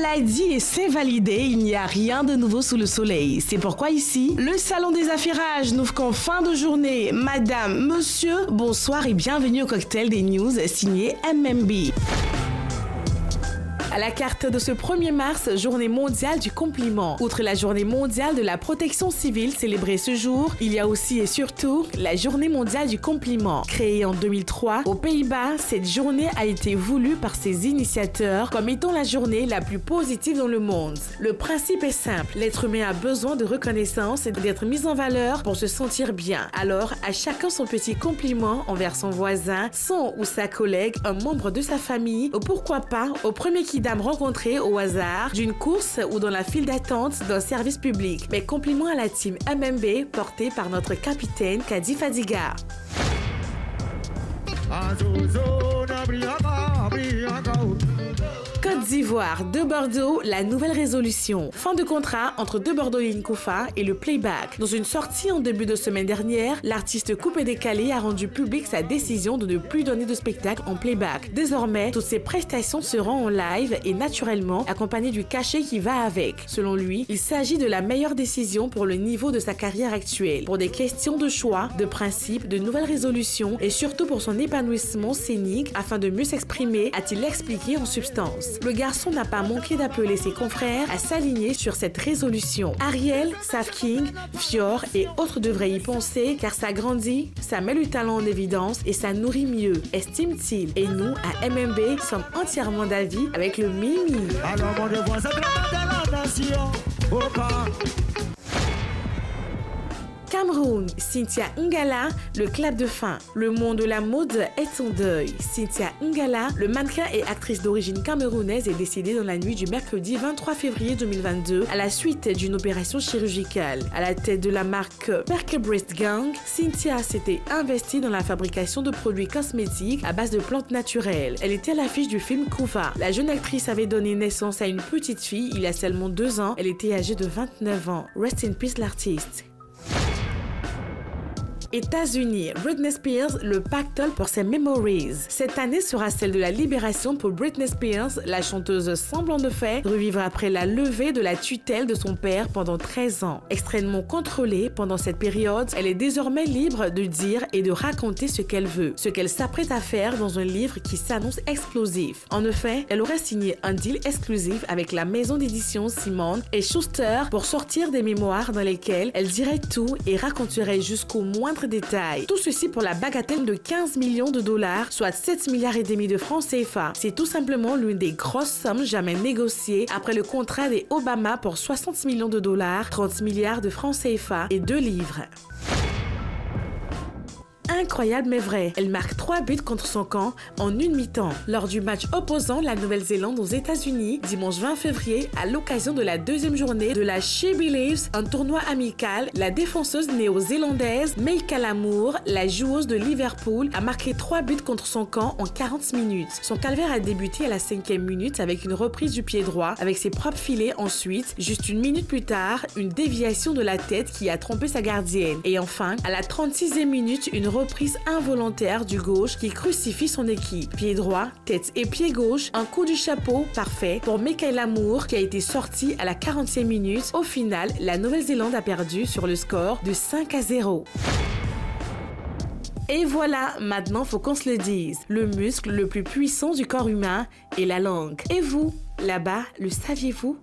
l'a dit et c'est validé, il n'y a rien de nouveau sous le soleil. C'est pourquoi ici, le salon des affairages n'ouvre qu'en fin de journée. Madame, monsieur, bonsoir et bienvenue au cocktail des news signé MMB. À la carte de ce 1er mars, journée mondiale du compliment. Outre la journée mondiale de la protection civile célébrée ce jour, il y a aussi et surtout la journée mondiale du compliment. Créée en 2003 aux Pays-Bas, cette journée a été voulue par ses initiateurs comme étant la journée la plus positive dans le monde. Le principe est simple, l'être humain a besoin de reconnaissance et d'être mis en valeur pour se sentir bien. Alors, à chacun son petit compliment envers son voisin, son ou sa collègue, un membre de sa famille, ou pourquoi pas au premier dame rencontrée au hasard d'une course ou dans la file d'attente d'un service public. Mais compliments à la team MMB portée par notre capitaine Kadi Fadiga. Côte d'Ivoire, de Bordeaux, la nouvelle résolution. Fin de contrat entre De Bordeaux Linkoufa et le Playback. Dans une sortie en début de semaine dernière, l'artiste Coupé Décalé a rendu public sa décision de ne plus donner de spectacle en playback. Désormais, toutes ses prestations seront en live et naturellement accompagnées du cachet qui va avec. Selon lui, il s'agit de la meilleure décision pour le niveau de sa carrière actuelle. Pour des questions de choix, de principes, de nouvelles résolutions et surtout pour son épanouissement scénique afin de mieux s'exprimer, a-t-il expliqué en substance. Le garçon n'a pas manqué d'appeler ses confrères à s'aligner sur cette résolution. Ariel, Saf King, Fior et autres devraient y penser car ça grandit, ça met le talent en évidence et ça nourrit mieux, estime-t-il. Et nous, à MMB, sommes entièrement d'avis avec le Mimi. Cameroun, Cynthia Ngala, le clap de fin. Le monde de la mode est en deuil. Cynthia Ngala, le mannequin et actrice d'origine camerounaise, est décédée dans la nuit du mercredi 23 février 2022 à la suite d'une opération chirurgicale. À la tête de la marque Perky Breast Gang, Cynthia s'était investie dans la fabrication de produits cosmétiques à base de plantes naturelles. Elle était à l'affiche du film Kuva. La jeune actrice avait donné naissance à une petite fille il y a seulement 2 ans. Elle était âgée de 29 ans. Rest in peace l'artiste. États-Unis, Britney Spears, le pactole pour ses memories. Cette année sera celle de la libération pour Britney Spears. La chanteuse semble en effet revivre après la levée de la tutelle de son père pendant 13 ans. Extrêmement contrôlée pendant cette période, elle est désormais libre de dire et de raconter ce qu'elle veut, ce qu'elle s'apprête à faire dans un livre qui s'annonce explosif. En effet, elle aurait signé un deal exclusif avec la maison d'édition Simon & Schuster pour sortir des mémoires dans lesquelles elle dirait tout et raconterait jusqu'au moindre détails. Tout ceci pour la bagatelle de 15 millions de dollars, soit 7 milliards et demi de francs CFA. C'est tout simplement l'une des grosses sommes jamais négociées après le contrat des Obama pour 60 millions de dollars, 30 milliards de francs CFA et 2 livres. Incroyable mais vrai, elle marque 3 buts contre son camp en une mi-temps. Lors du match opposant la Nouvelle-Zélande aux États-Unis, dimanche 20 février, à l'occasion de la 2e journée de la She Believes, un tournoi amical, la défenseuse néo-zélandaise Meika Lamour, la joueuse de Liverpool, a marqué 3 buts contre son camp en 40 minutes. Son calvaire a débuté à la 5e minute avec une reprise du pied droit avec ses propres filets ensuite. Juste une minute plus tard, une déviation de la tête qui a trompé sa gardienne. Et enfin, à la 36e minute, une reprise involontaire du gauche qui crucifie son équipe. Pied droit, tête et pied gauche, un coup du chapeau parfait pour Meika Lamour qui a été sorti à la 40e minute. Au final, la Nouvelle-Zélande a perdu sur le score de 5-0. Et voilà, maintenant faut qu'on se le dise. Le muscle le plus puissant du corps humain est la langue. Et vous, là-bas, le saviez-vous ?